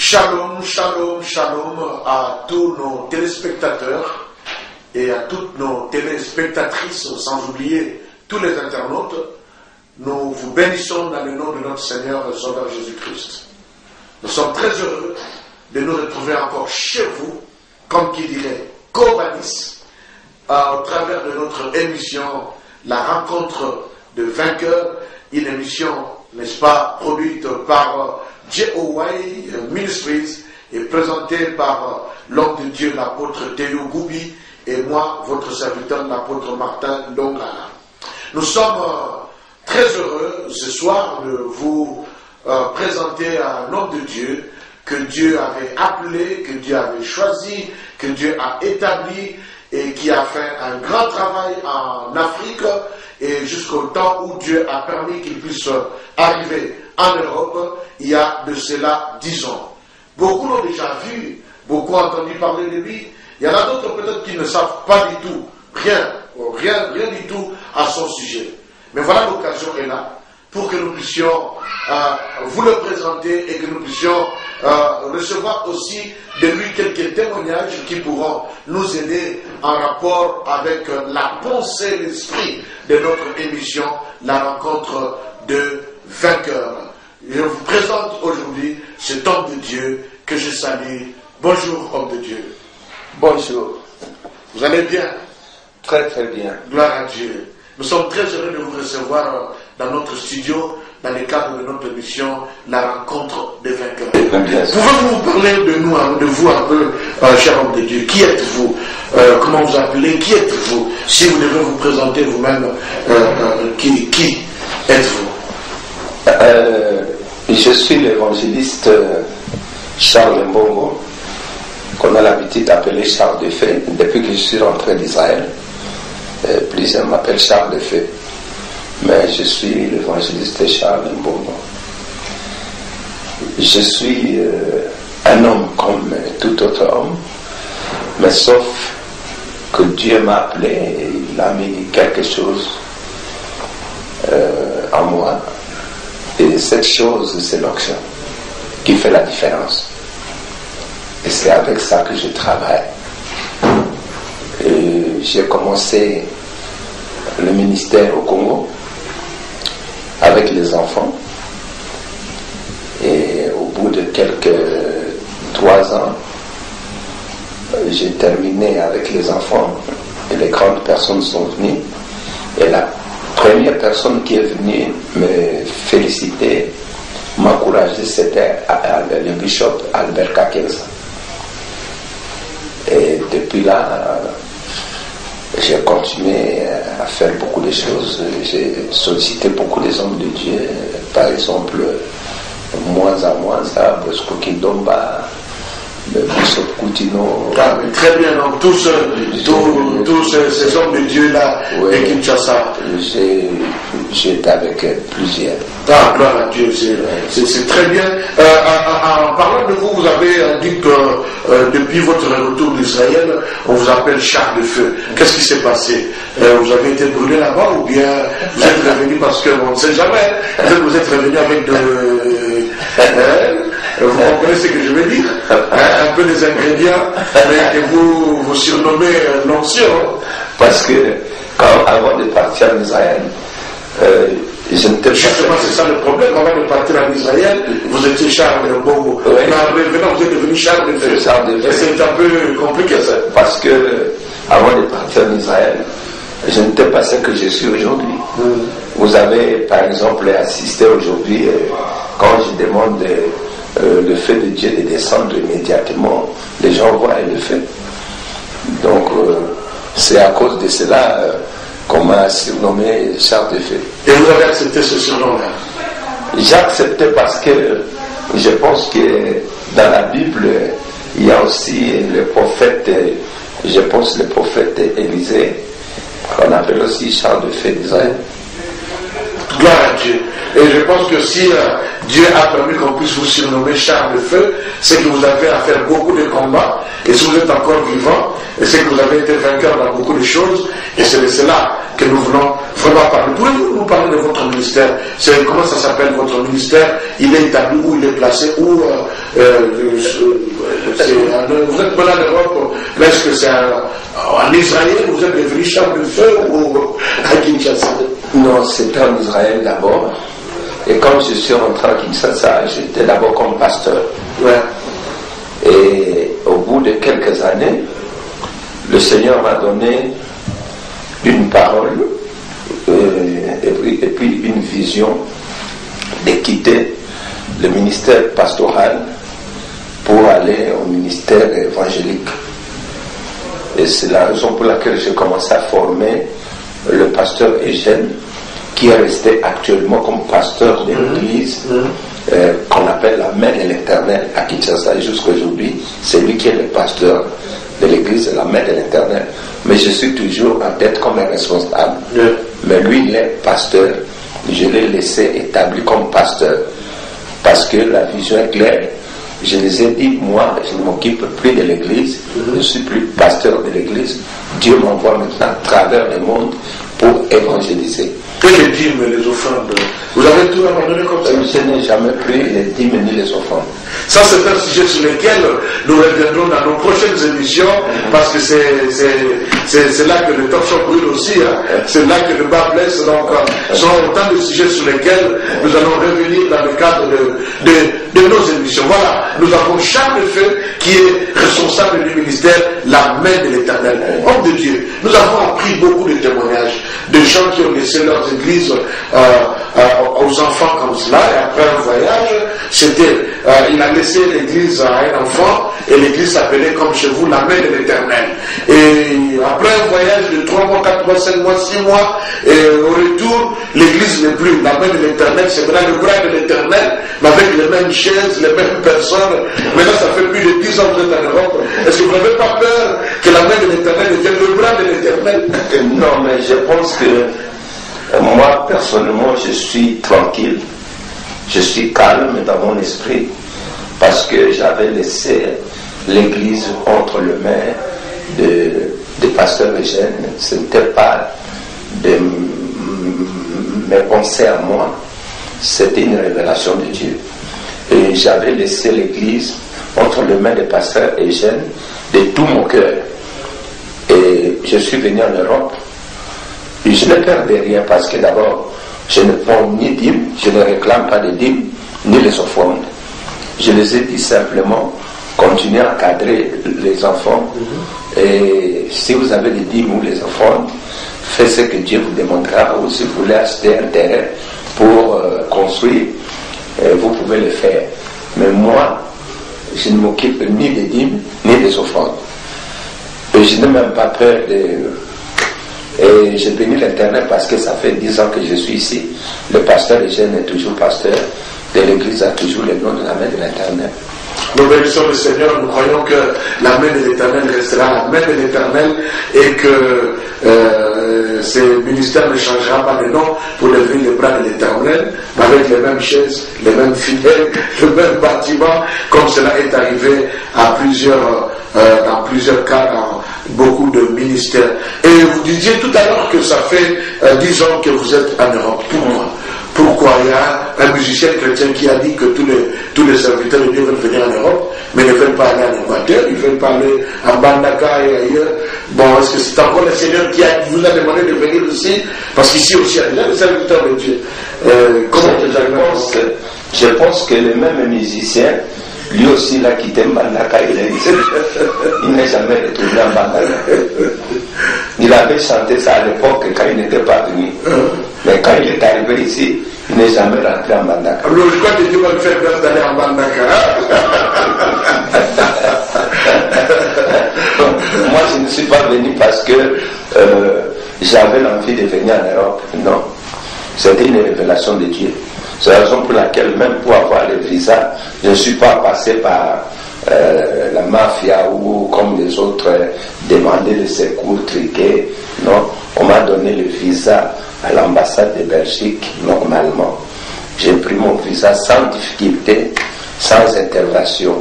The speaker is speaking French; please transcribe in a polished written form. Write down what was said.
Shalom, shalom, shalom à tous nos téléspectateurs et à toutes nos téléspectatrices, sans oublier tous les internautes. Nous vous bénissons dans le nom de notre Seigneur et Sauveur Jésus-Christ. Nous sommes très heureux de nous retrouver encore chez vous, comme qui dirait Kobanis, au travers de notre émission La rencontre de vainqueurs, une émission, n'est-ce pas, produite par J.O.Y. Ministries et présentée par l'homme de Dieu, l'apôtre Théo Goubi, et moi, votre serviteur, l'apôtre Martin Longala. Nous sommes très heureux ce soir de vous présenter un homme de Dieu que Dieu avait appelé, que Dieu avait choisi, que Dieu a établi et qui a fait un grand travail en Afrique et jusqu'au temps où Dieu a permis qu'il puisse arriver en Europe, il y a de cela 10 ans. Beaucoup l'ont déjà vu, beaucoup ont entendu parler de lui. Il y en a d'autres peut-être qui ne savent pas du tout, rien du tout à son sujet. Mais voilà, l'occasion est là pour que nous puissions vous le présenter et que nous puissions recevoir aussi de lui quelques témoignages qui pourront nous aider en rapport avec la pensée, l'esprit de notre émission, la rencontre de vainqueurs. Je vous présente aujourd'hui cet homme de Dieu que je salue. Bonjour, homme de Dieu. Bonjour. Vous allez bien? Très très bien. Gloire à Dieu. Nous sommes très heureux de vous recevoir dans notre studio, dans le cadre de notre émission, la rencontre des vainqueurs. Pouvez-vous vous parler de nous, de vous un peu, cher homme de Dieu? Qui êtes-vous? Comment vous appelez? Qui êtes-vous? Si vous devez vous présenter vous-même, qui êtes-vous? Je suis l'évangéliste Charles Mbongo, qu'on a l'habitude d'appeler Charles de Feu, depuis que je suis rentré d'Israël. Plusieurs m'appellent Charles de Feu, mais je suis l'évangéliste Charles Mbongo. Je suis un homme comme tout autre homme, mais sauf que Dieu m'a appelé et il a mis quelque chose en moi. Et cette chose, c'est l'onction qui fait la différence. Et c'est avec ça que je travaille. Et j'ai commencé le ministère au Congo avec les enfants. Et au bout de quelques 3 ans, j'ai terminé avec les enfants et les grandes personnes sont venues. Et la première personne qui est venue me féliciter, m'encourager, c'était le bishop Albert Kakenza. Et depuis là, j'ai continué à faire beaucoup de choses. J'ai sollicité beaucoup des hommes de Dieu. Par exemple, moins à moins, ça, Bosco Kindomba, le bishop Coutinho. Ah, très bien, donc tous ces hommes de Dieu là, oui, et Kinshasa. J'étais avec plusieurs. Ah, gloire à Dieu, c'est très bien. En parlant de vous, vous avez dit que depuis votre retour d'Israël, on vous appelle Charles de Feu. Qu'est-ce qui s'est passé? Vous avez été brûlé là-bas ou bien vous êtes revenu parce qu'on ne sait jamais? Vous êtes revenu avec vous comprenez ce que je veux dire? Un peu des ingrédients, mais que vous surnommez l'onction. Parce que avant de partir en Israël, je n'étais pas... Justement, c'est ça le problème. Avant de partir en Israël, vous étiez Charles Mbongo. Oui. Mais en revenant, vous êtes devenu Charles de Feu. Et c'est un peu compliqué ça. Parce que avant de partir en Israël, je n'étais pas ce que je suis aujourd'hui. Vous avez, par exemple, assisté aujourd'hui, quand je demande le feu de Dieu de descendre immédiatement, les gens voient le feu. Donc, c'est à cause de cela qu'on m'a surnommé Charles de Feu. Et vous avez accepté ce surnom-là? J'ai accepté parce que je pense que dans la Bible, il y a aussi le prophète, je pense le prophète Élisée, qu'on appelle aussi Charles de Feu d'Israël. Gloire à Dieu. Et je pense que si Dieu a permis qu'on puisse vous surnommer Charles de Feu, c'est que vous avez à faire beaucoup de combats Et si vous êtes encore vivant, c'est que vous avez été vainqueur dans beaucoup de choses, et c'est de cela que nous voulons vraiment parler. Pouvez-vous nous parler de votre ministère? Comment ça s'appelle votre ministère? Il est établi où? Il est placé où? Vous êtes pas là en Europe, mais est-ce que c'est en Israël? Vous êtes devenu chef de feu ou à Kinshasa? Non, c'était en Israël d'abord. Et quand je suis rentré à Kinshasa, j'étais d'abord comme pasteur. Ouais. Et au bout de quelques années, le Seigneur m'a donné une parole et puis une vision de quitter le ministère pastoral pour aller au ministère évangélique. Et c'est la raison pour laquelle j'ai commencé à former le pasteur Eugène, qui est resté actuellement comme pasteur de l'église qu'on appelle la Main de l'Éternel à Kinshasa. Jusqu'à aujourd'hui, c'est lui qui est le pasteur de l'église de la Main de l'Éternel. Mais je suis toujours en tête comme un responsable. Mais lui, il est pasteur. Je l'ai laissé établi comme pasteur. Parce que la vision est claire. Je les ai dit, moi, je ne m'occupe plus de l'église. Je ne suis plus pasteur de l'église. Dieu m'envoie maintenant à travers le monde pour évangéliser. Que les dîmes et les offrandes, vous avez tout abandonné comme ça? Je n'ai jamais pris les dîmes ni les offrandes. Ça, c'est un sujet sur lequel nous reviendrons dans nos prochaines émissions, parce que c'est là que le talk show brûle aussi, hein. C'est là que le bas blesse. Donc, ce sont autant de sujets sur lesquels nous allons revenir dans le cadre de nos émissions. Voilà, nous avons Charles Lefeu qui est responsable du ministère La Main de l'Éternel. Homme de Dieu, nous avons appris beaucoup de témoignages de gens qui ont laissé leurs églises aux enfants comme cela, et après un voyage, il a laissé l'église à un enfant, et l'église s'appelait comme chez vous La Main de l'Éternel. Et après un voyage de 3 mois, 4 mois, 5 mois, 6 mois, et au retour, l'église n'est plus La Main de l'Éternel, c'est vraiment le bras de l'Éternel, mais avec les mêmes chaises, les mêmes personnes. Maintenant, ça fait plus de 10 ans que vous êtes en Europe. Est-ce que vous n'avez pas peur que La Main de l'Éternel devienne le bras de l'Éternel? Non, mais je pense que moi, personnellement, je suis tranquille, je suis calme dans mon esprit, parce que j'avais laissé l'église entre les mains de pasteur Eugène. Ce n'était pas de mes pensées à moi, c'était une révélation de Dieu. Et j'avais laissé l'église entre les mains de pasteur Eugène de tout mon cœur. Et je suis venu en Europe. Et je ne perdais rien parce que d'abord, je ne prends ni dîmes, je ne réclame pas de dîmes, ni les offrandes. Je les ai dit simplement, continuez à cadrer les enfants. Et si vous avez des dîmes ou les offrandes, faites ce que Dieu vous demandera. Ou si vous voulez acheter un terrain pour construire, vous pouvez le faire. Mais moi, je ne m'occupe ni des dîmes, ni des offrandes. Et je n'ai même pas peur de... Et j'ai béni l'Éternel parce que ça fait 10 ans que je suis ici. Le pasteur Eugène est toujours pasteur de l'église, a toujours le nom de La Main de l'Éternel. Nous bénissons le Seigneur, nous croyons que La Main de l'Éternel restera La Main de l'Éternel et que ce ministère ne changera pas de nom pour devenir le bras de l'Éternel, mais avec les mêmes chaises, les mêmes fidèles, le même bâtiment, comme cela est arrivé à dans plusieurs cas, dans beaucoup de ministères. Et vous disiez tout à l'heure que ça fait 10 ans que vous êtes en Europe. Pourquoi il y a un musicien chrétien qui a dit que tous les serviteurs de Dieu veulent venir en Europe, mais ne veulent pas aller en Équateur, ils veulent pas aller en Bandaka et ailleurs. Bon, est-ce que c'est encore le Seigneur qui vous a demandé de venir ici? Parce qu'ici aussi, il y a déjà des serviteurs de Dieu. Je pense que le même musicien, lui aussi, il a quitté Mbandaka, il n'est jamais retourné en Mbandaka. Il avait chanté ça à l'époque quand il n'était pas venu. Mais quand il est arrivé ici, il n'est jamais rentré en Mbandaka. Alors, je crois que Dieu va me faire grâce d'aller en Mbandaka. Moi, je ne suis pas venu parce que j'avais l'envie de venir en Europe. Non. C'était une révélation de Dieu. C'est la raison pour laquelle, même pour avoir le visa, je ne suis pas passé par la mafia ou comme les autres demander le secours triqué. Non, on m'a donné le visa à l'ambassade de Belgique normalement. J'ai pris mon visa sans difficulté, sans intervention.